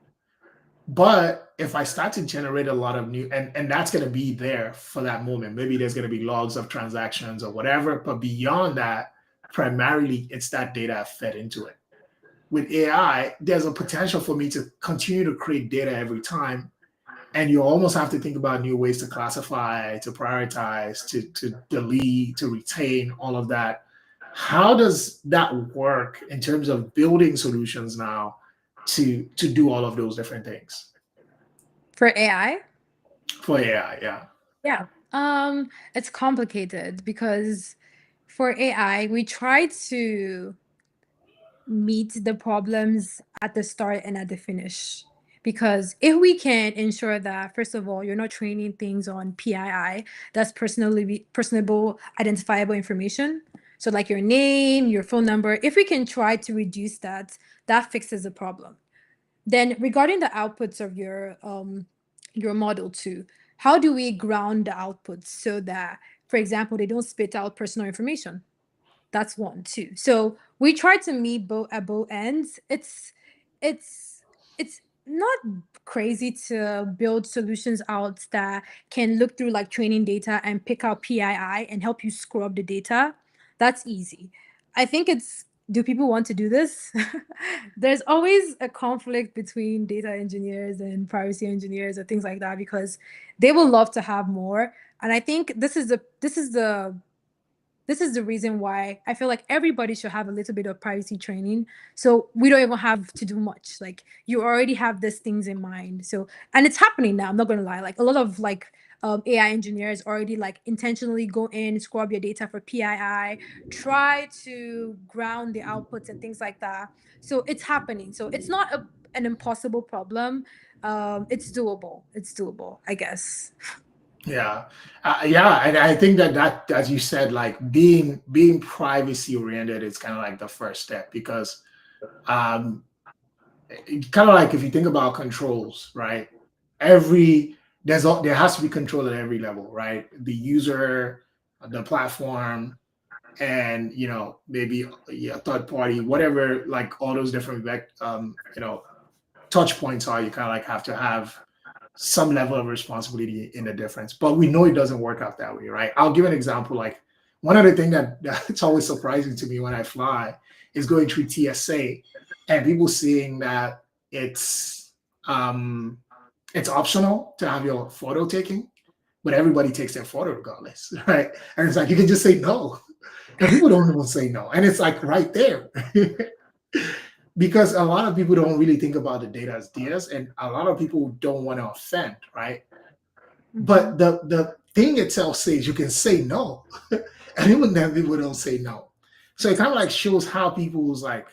But if I start to generate a lot of new, and that's going to be there for that moment, maybe there's going to be logs of transactions or whatever. But beyond that, primarily it's that data fed into it. With AI, there's a potential for me to continue to create data every time, and you almost have to think about new ways to classify, to prioritize, to delete, to retain all of that. How does that work in terms of building solutions now to do all of those different things For AI? for AI? Yeah. Yeah. It's complicated because For AI, we try to meet the problems at the start and at the finish. Because if we can ensure that, first of all, you're not training things on PII, that's personable, identifiable information. So, like your name, your phone number, if we can try to reduce that, that fixes the problem. Then, regarding the outputs of your model too, how do we ground the outputs so that, for example, they don't spit out personal information? That's one too. So we try to meet both at both ends. It's it's not crazy to build solutions out that can look through like training data and pick out PII and help you scrub the data. That's easy. I think it's, do people want to do this? There's always a conflict between data engineers and privacy engineers or things like that because they will love to have more. And I think this is the reason why I feel like everybody should have a little bit of privacy training. So we don't even have to do much. Like you already have these things in mind. So, and it's happening now. I'm not going to lie. Like a lot of like AI engineers already like intentionally go in, scrub your data for PII, try to ground the outputs and things like that. So it's happening. So it's not an impossible problem. It's doable. It's doable, I guess. Yeah, yeah, and I think that as you said, like being privacy oriented is kind of like the first step because um, kind of like if you think about controls, right? Every there has to be control at every level, right? The user, the platform, and maybe third party, whatever, like all those different touch points are. You kind of like have to have some level of responsibility in the difference. But we know it doesn't work out that way, right? I'll give an example. Like one other thing that's always surprising to me when I fly is going through TSA and people seeing that it's optional to have your photo taken, but everybody takes their photo regardless, right? And it's like you can just say no. And people don't even say no. And it's like right there. Because a lot of people don't really think about the data as theirs, and a lot of people don't want to offend, right? But the thing itself says you can say no, and even then people don't say no. So it kind of like shows how people's like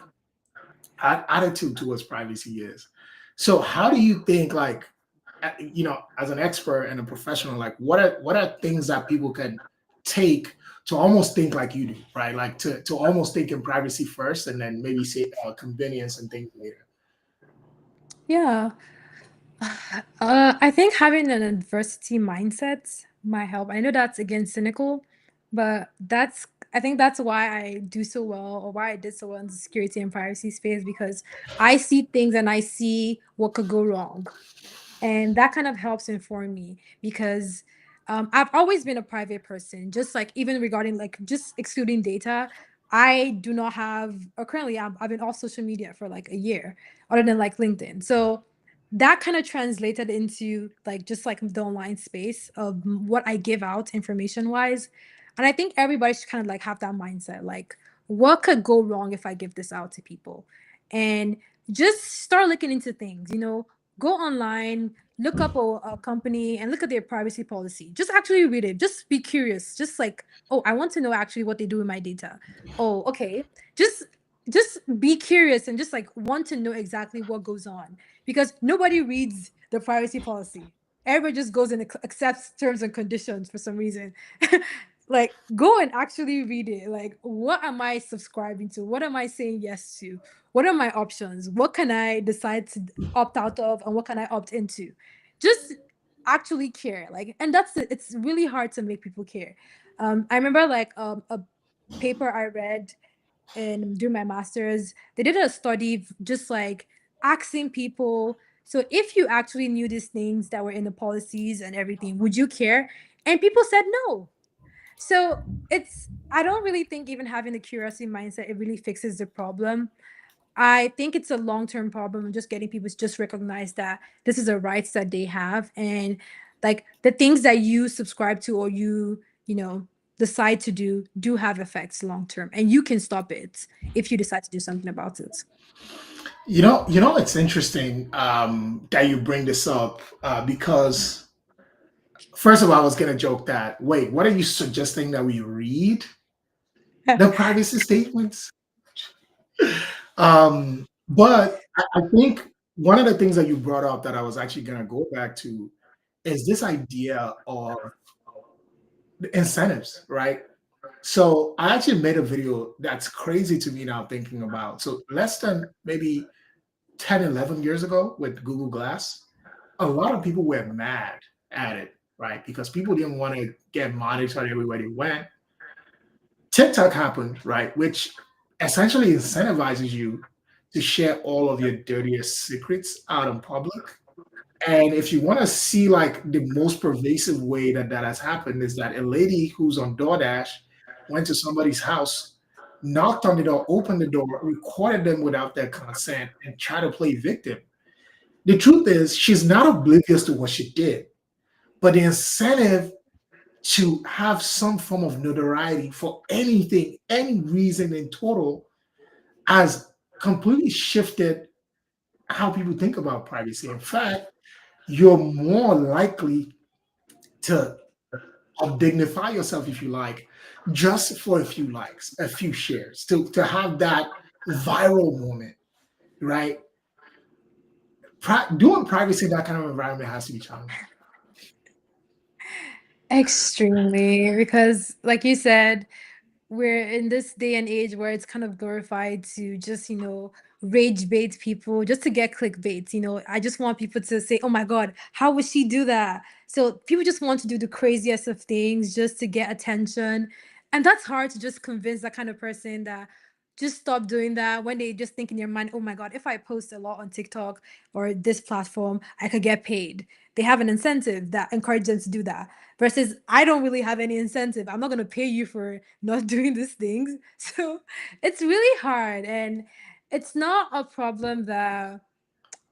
attitude towards privacy is. So how do you think like as an expert and a professional, like what are things that people can take to almost think like you do, right? Like to almost think in privacy first and then maybe say convenience and things later. Yeah. I think having an adversity mindset might help. I know that's again cynical, but I think that's why I do so well or why I did so well in the security and privacy space because I see things and I see what could go wrong. And that kind of helps inform me because I've always been a private person, just like even regarding like just excluding data. I do not have, or currently I've been off social media for like a year, other than like LinkedIn. So that kind of translated into like just like the online space of what I give out information wise. And I think everybody should kind of like have that mindset like, what could go wrong if I give this out to people? And just start looking into things, go online, look up a company and look at their privacy policy. Just actually read it. Just be curious. Just like, oh, I want to know actually what they do with my data. Oh, okay. Just just be curious and just like want to know exactly what goes on because nobody reads the privacy policy. Everybody just goes and accepts terms and conditions for some reason. Like go and actually read it. Like what am I subscribing to? What am I saying yes to? What are my options? What can I decide to opt out of and what can I opt into? Just actually care. Like, and that's it. It's really hard to make people care. I remember like a paper I read and do my master's, they did a study just like asking people, so if you actually knew these things that were in the policies and everything, would you care? And people said no. So I don't really think even having the curiosity mindset, it really fixes the problem. I think it's a long-term problem, just getting people to just recognize that this is a rights that they have and like the things that you subscribe to or you decide to do have effects long term and you can stop it if you decide to do something about it. It's interesting that you bring this up because first of all, I was gonna joke that wait, what are you suggesting that we read? The privacy statements. But I think one of the things that you brought up that I was actually going to go back to is this idea of the incentives, right? So I actually made a video that's crazy to me now thinking about. So less than maybe 10, 11 years ago with Google Glass, a lot of people were mad at it, right? Because people didn't want to get monitored everywhere they went. TikTok happened, right? Which essentially incentivizes you to share all of your dirtiest secrets out in public. And if you want to see like the most pervasive way that that has happened is that a lady who's on DoorDash went to somebody's house, knocked on the door, opened the door, recorded them without their consent, and tried to play victim. The truth is, she's not oblivious to what she did, but the incentive to have some form of notoriety for anything, any reason in total, has completely shifted how people think about privacy. In fact, you're more likely to dignify yourself, if you like, just for a few likes, a few shares, to have that viral moment, right? Doing privacy in that kind of environment has to be challenging. Extremely, because like you said, we're in this day and age where it's kind of glorified to just, rage bait people just to get clickbait. I just want people to say, oh my God, how would she do that? So people just want to do the craziest of things just to get attention. And that's hard to just convince that kind of person that just stop doing that when they just think in their mind, oh my God, if I post a lot on TikTok or this platform, I could get paid. They have an incentive that encourages them to do that. Versus, I don't really have any incentive. I'm not going to pay you for not doing these things. So it's really hard. And it's not a problem that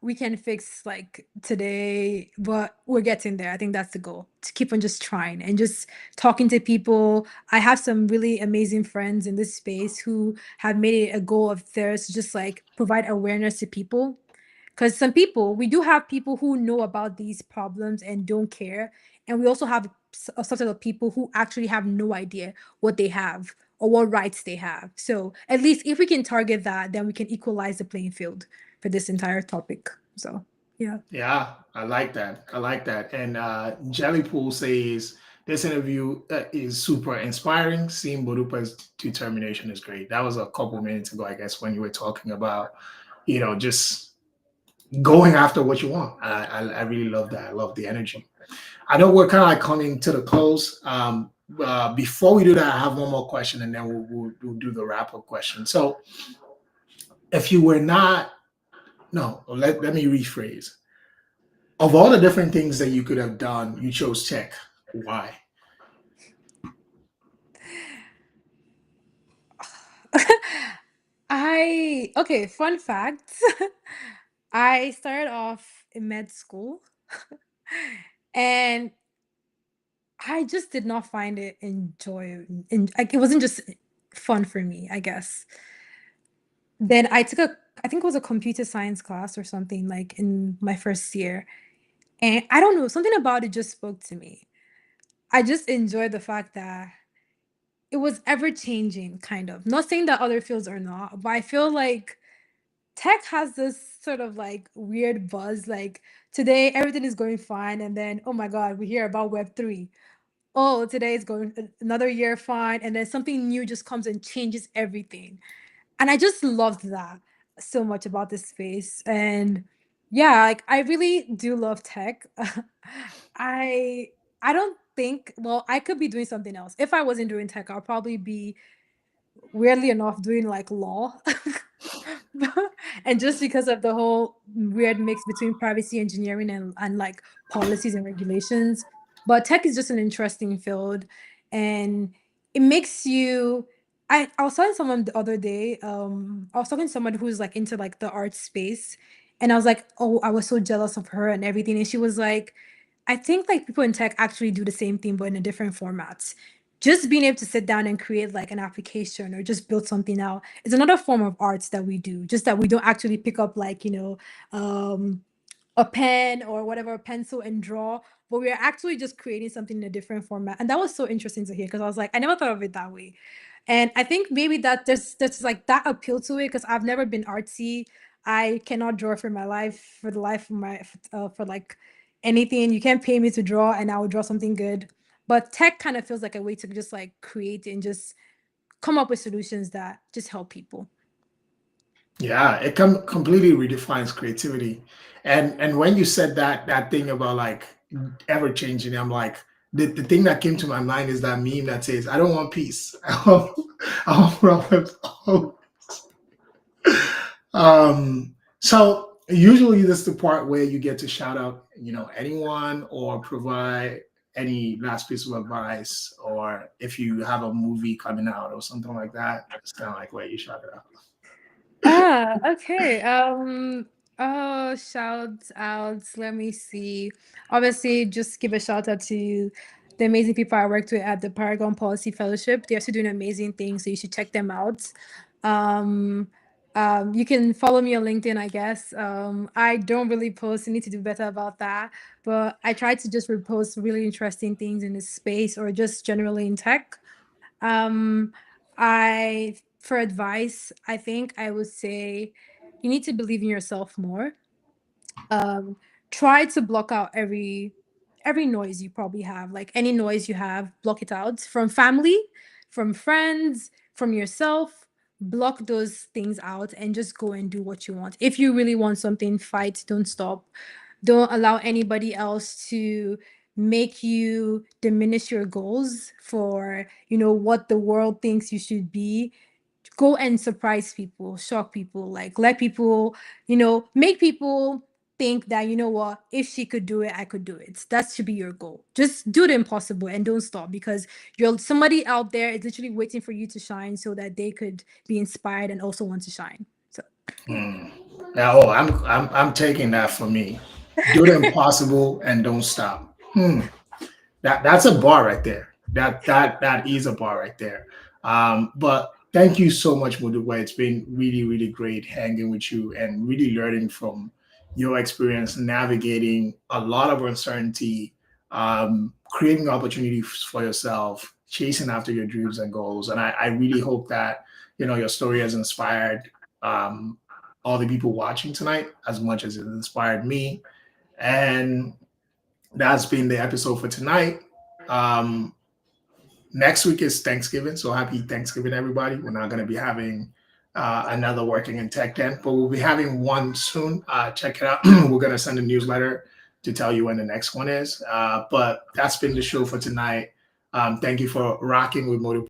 we can fix like today, but we're getting there. I think that's the goal, to keep on just trying and just talking to people. I have some really amazing friends in this space who have made it a goal of theirs to just like provide awareness to people, because some people, we do have people who know about these problems and don't care, and we also have a subset of people who actually have no idea what they have or what rights they have. So at least if we can target that, then we can equalize the playing field for this entire topic. So yeah. Yeah, I like that. I like that. And Jellypool says this interview is super inspiring. Seeing Modupe's determination is great. That was a couple minutes ago, I guess, when you were talking about, just going after what you want. I really love that. I love the energy. I know we're kind of like coming to the close. Before we do that, I have one more question, and then we'll do the wrap up question. So, if you were not, no, let me rephrase. Of all the different things that you could have done, you chose tech. Why? Okay, fun fact. I started off in med school and I just did not find it like it wasn't just fun for me, I guess. Then I think it was a computer science class or something like in my first year. And I don't know, something about it just spoke to me. I just enjoyed the fact that it was ever changing, kind of. Not saying that other fields are not, but I feel like tech has this sort of like weird buzz. Like today, everything is going fine. And then, oh my God, we hear about Web3. Oh, today is going another year fine. And then something new just comes and changes everything. And I just loved that so much about this space. And yeah, like I really do love tech. I I don't think, well, I could be doing something else. If I wasn't doing tech, I'll probably be, weirdly enough, doing like law. And just because of the whole weird mix between privacy engineering and like policies and regulations. But tech is just an interesting field, and it makes you, I was talking to someone the other day. I was talking to someone who's like into like the art space, and I was like, oh, I was so jealous of her and everything. And she was like, I think like people in tech actually do the same thing, but in a different formats. Just being able to sit down and create like an application or just build something out is another form of arts that we do. Just that we don't actually pick up like, um a pen or whatever, a pencil and draw, but we are actually just creating something in a different format. And that was so interesting to hear because I was like, I never thought of it that way. And I think maybe that there's like that appeal to it because I've never been artsy. I cannot draw for my life, for the life of my, for like anything. You can't pay me to draw and I will draw something good. But tech kind of feels like a way to just like create and just come up with solutions that just help people. Yeah, it completely redefines creativity. And when you said that thing about like ever changing, I'm like the thing that came to my mind is that meme that says, "I don't want peace. I want problems." So usually this is the part where you get to shout out, anyone or provide any last piece of advice, or if you have a movie coming out or something like that, it's kind of like where you shout it out. Okay. Oh, shout outs. Let me see. Obviously, just give a shout out to the amazing people I worked with at the Paragon Policy Fellowship. They're also doing amazing things, so you should check them out. Um, you can follow me on LinkedIn, I guess. I don't really post. I need to do better about that. But I try to just repost really interesting things in this space or just generally in tech. Um, I for advice, I think I would say you need to believe in yourself more. Um, Try to block out every noise you probably have. Like any noise you have, block it out from family, from friends, from yourself. Block those things out and just go and do what you want. If you really want something, fight, don't stop. Don't allow anybody else to make you diminish your goals for, what the world thinks you should be. Go and surprise people, shock people, like let people, make people think that, what, if she could do it, I could do it. That should be your goal. Just do the impossible and don't stop because you're somebody out there is literally waiting for you to shine so that they could be inspired and also want to shine. So yeah. Now, I'm taking that for me. Do the impossible and don't stop. That's a bar right there. That is a bar right there. But thank you so much, Modupe. It's been really, really great hanging with you and really learning from your experience navigating a lot of uncertainty, creating opportunities for yourself, chasing after your dreams and goals. And I really hope that your story has inspired um, all the people watching tonight as much as it inspired me. And that's been the episode for tonight. Um, Next week is Thanksgiving, so happy Thanksgiving, everybody. We're not going to be having another Working in Tech then, but we'll be having one soon. Check it out. We're going to send a newsletter to tell you when the next one is. But that's been the show for tonight. Thank you for rocking with Motive